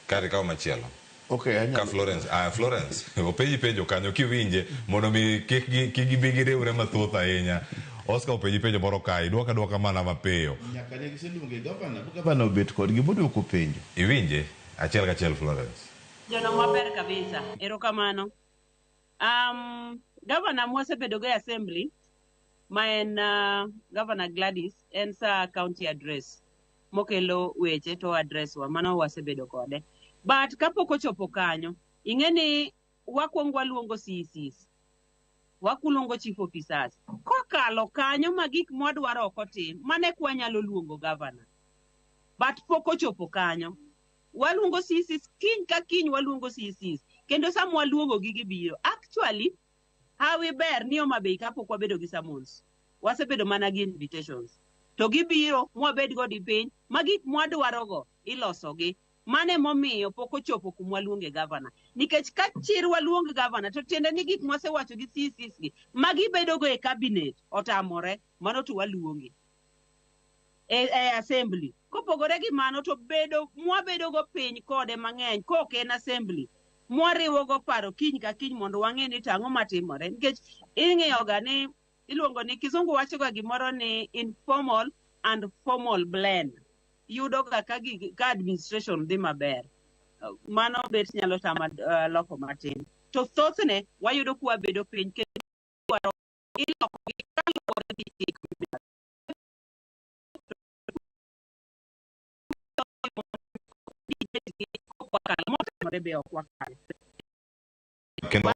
Kari kama machielo. Okay, Ka Florence, Florence, openji penjo kanyo kiwinje mondo mi kik bigire ure mathoth ahinya. Oscar openji penjo moro kai, dwaka mana mapiyo. Nyaka ne giseluonge gavana obet kodgi boduoko penjo. Iwinje achiel kachiel Florence. Jono maber kabisa. Erokamano. Governor mosebedo go assembly ma en Governor Gladys en sa county address mokelo weche to address wa mano wasebedo kode. But kapok ochopo kanyo, ing'eni wakwongo waluongo CECs, wakulongo chief officers. Kokalo kanyo ma gik mwadwaro ok otim, mane kwanyalo luongo governor. But pok ochopo kanyo, waluongo CECs, kiny ka kiny waluongo CECs. Kendo sama waluongo gi gibiro. Actually, hawi ber ni Homabay kapok wabedo gi summons. Wasebedo mana gi invitations. To gibiro mwabed go di piny, ma gik mwadwaro go iloso gi. Mane momiyo pok ochopo kuma waluonge governor. Nikech ka chir waluong governor, to tiende ni gik mwasewacho gi CCs gi, ma gibedo go e cabinet, otamore, mano to waluonge. Assembly. Kopogore gi mano to mwabedo go piny kode mang'eny, kok en assembly. Mwariwo go paro kiny ka kiny mondo wang'e ni tang'o matimore. Nikech ing'eyo ga ni, iluongo ni kizungu wacho ga gimoro ni informal and formal blend. Yudo ga ka administration dhi maber. Mano bet nyalo tama loko matin. To thothne wayudo kuwa bedo piny kendo waro iloko gi kaluwore gi chik. Kendo